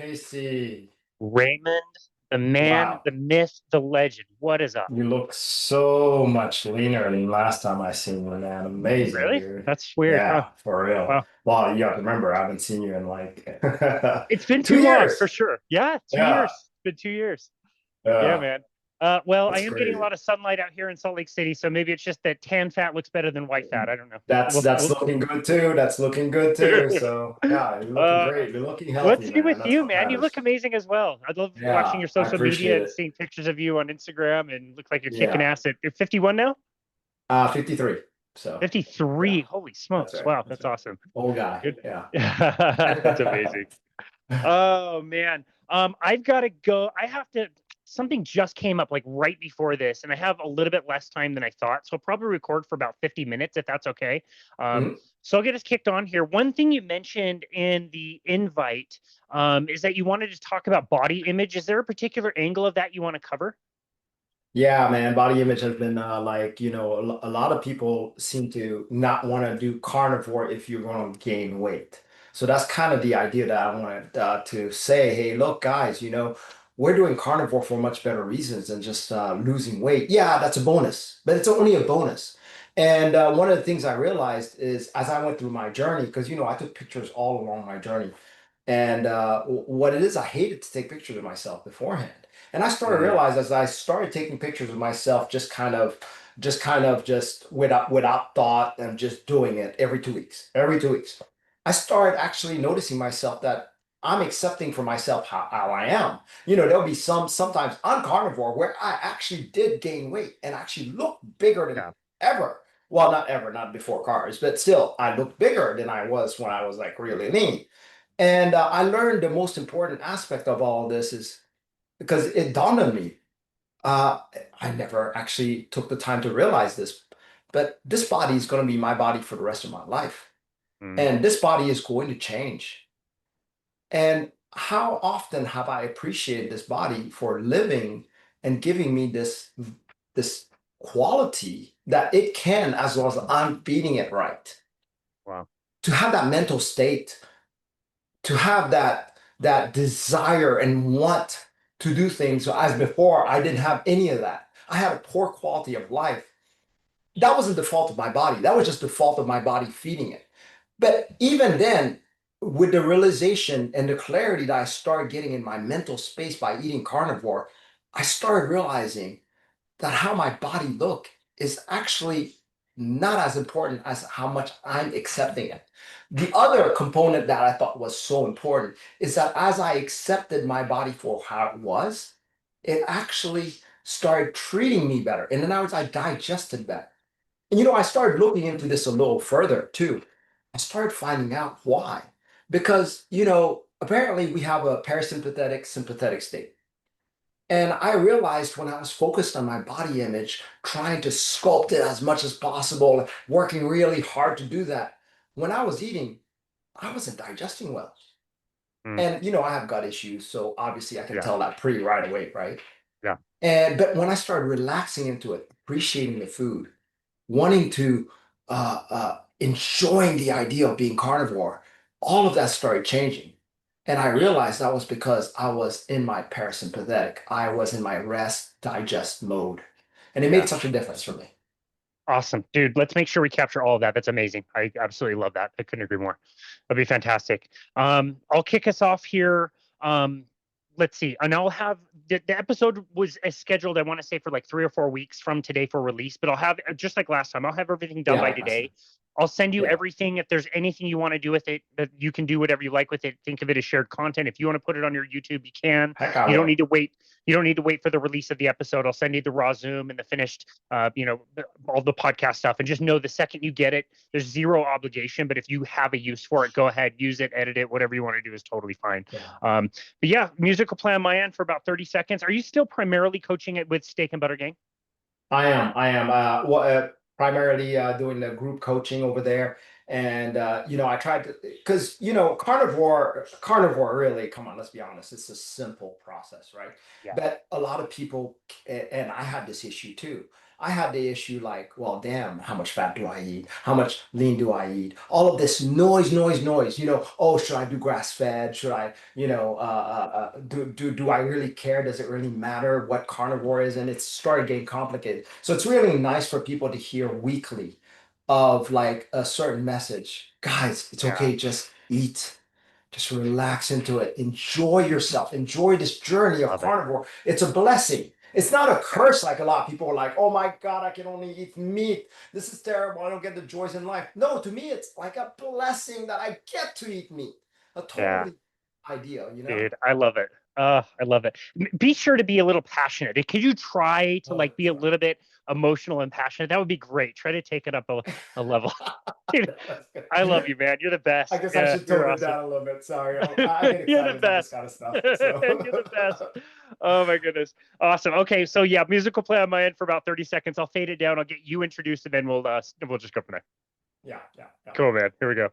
Casey, Raymond, the man, wow, the myth, the legend. What is up? you look so much leaner than last time I seen you, man. Amazing, Really? dude. That's weird, huh? Yeah, for real. Well, Well, you have to remember, I haven't seen you in like it's been two too long for years. sure. Yeah, two Yeah, years. It's been 2 years. Yeah, yeah, man. Well, I that's am getting a crazy. lot of sunlight out here in Salt Lake City, so maybe it's just that tan fat looks better than white fat. I don't know. That's looking good too. That's looking good too. So yeah, you're looking uh, great. You're looking well, healthy, same man. with That's you, what man. You look matters. amazing as well. I love watching Yeah, your I social media appreciate and it. seeing pictures of you on Instagram, and look like you're kicking Yeah. ass at. You're 51 now. 53. So yeah, 53. Holy that's smokes! right. Wow, That's that's right. awesome. Old guy. Good. Yeah. That's amazing. Oh man. I've got to go. I have to something just came up like right before this, and I have a little bit less time than I thought. So I'll probably record for about 50 minutes if that's okay. Um, Mhm. so I'll get us kicked on here. One thing you mentioned in the invite is that you wanted to talk about body image. Is there a particular angle of that you want to cover? Yeah, man, body image has been a lot of people seem to not want to do carnivore if you're going to gain weight. So that's kind of the idea that I wanted to say, hey, look, guys, we're doing carnivore for much better reasons than just losing weight. Yeah, that's a bonus, but it's only a bonus. And one of the things I realized is as I went through my journey, because, I took pictures all along my journey. And what it is, I hated to take pictures of myself beforehand. And I started to Mm, realize as I started taking pictures of myself, just without thought and just doing it every 2 weeks. I started actually noticing myself that I'm accepting for myself how I am. There'll be sometimes on carnivore where I actually did gain weight and actually look bigger than yeah. ever. Well, not ever, not before cars, but still, I look bigger than I was when I was like really lean. And I learned the most important aspect of all this is because it dawned on me. Uh, I never actually took the time to realize this, but this body is going to be my body for the rest of my life. Mm, And this body is going to change. And how often have I appreciated this body for living and giving me this quality that it can, as long as I'm feeding it right, wow. to have that mental state, to have that desire and want to do things. So as before, I didn't have any of that. I had a poor quality of life. That wasn't the fault of my body. That was just the fault of my body feeding it. But even then, with the realization and the clarity that I started getting in my mental space by eating carnivore, I started realizing that how my body look is actually not as important as how much I'm accepting it. The other component that I thought was so important is that as I accepted my body for how it was, it actually started treating me better. And in other words, I digested better. And I started looking into this a little further too. I started finding out why. Because, apparently we have a parasympathetic, sympathetic state. And I realized when I was focused on my body image, trying to sculpt it as much as possible, working really hard to do that, when I was eating, I wasn't digesting well. Mm, And I have gut issues, so obviously I can yeah. tell that pretty right away, right? Yeah. And but when I started relaxing into it, appreciating the food, wanting to enjoying the idea of being carnivore, all of that started changing. And I realized that was because I was in my parasympathetic. I was in my rest digest mode. And it made Yeah. such a difference for me. Awesome, dude. Let's make sure we capture all of that. That's amazing. I absolutely love that. I couldn't agree more. That'd be fantastic. I'll kick us off here. Um, let's see, and I'll have the episode was scheduled. I want to say for like 3 or 4 weeks from today for release, but I'll have just like last time. I'll have everything done Yeah, by like last today. time. I'll send you Yeah. everything. If there's anything you want to do with it, that you can do whatever you like with it. Think of it as shared content. If you want to put it on your YouTube, you can. Heck, I You don't will. need to wait. You don't need to wait for the release of the episode. I'll send you the raw Zoom and the finished, all the podcast stuff. And just know the second you get it, there's zero obligation. But if you have a use for it, go ahead, use it, edit it, whatever you want to do is totally fine. Yeah. But yeah, musical plan on my end for about 30 seconds. Are you still primarily coaching it with Steak and Butter Gang? I am. I am. Primarily doing the group coaching over there, and I tried to because carnivore really. Come on, let's be honest. It's a simple process, right? Yeah. But a lot of people, and I had this issue too. I had the issue like, well, damn, how much fat do I eat? How much lean do I eat? All of this noise, oh, should I do grass fed? Should I, do I really care? Does it really matter what carnivore is? And it started getting complicated. So it's really nice for people to hear weekly of like a certain message. Guys, it's Yeah, okay, just eat. Just relax into it. Enjoy yourself. Enjoy this journey of love it. carnivore. It's a blessing. It's not a Yeah, curse like a lot of people are like, oh my God, I can only eat meat. This is terrible. I don't get the joys in life. No, to me, it's like a blessing that I get to eat meat. A yeah. totally ideal, you know? Dude, I love it. I love it. Be sure to be a little passionate. Could you try to Oh, like be a sorry. little bit emotional and passionate? That would be great. Try to take it up a level. Dude, That's I love good. you, man. You're the I best. guess I Yeah, should you're tone it awesome. down a little bit. Sorry. I get You're the excited about this best. kind of stuff. You're the best. So Oh my goodness. Awesome. Okay, so yeah, musical play on my end for about 30 seconds. I'll fade it down. I'll get you introduced and then we'll just go from there. yeah. Cool, man. Here we go.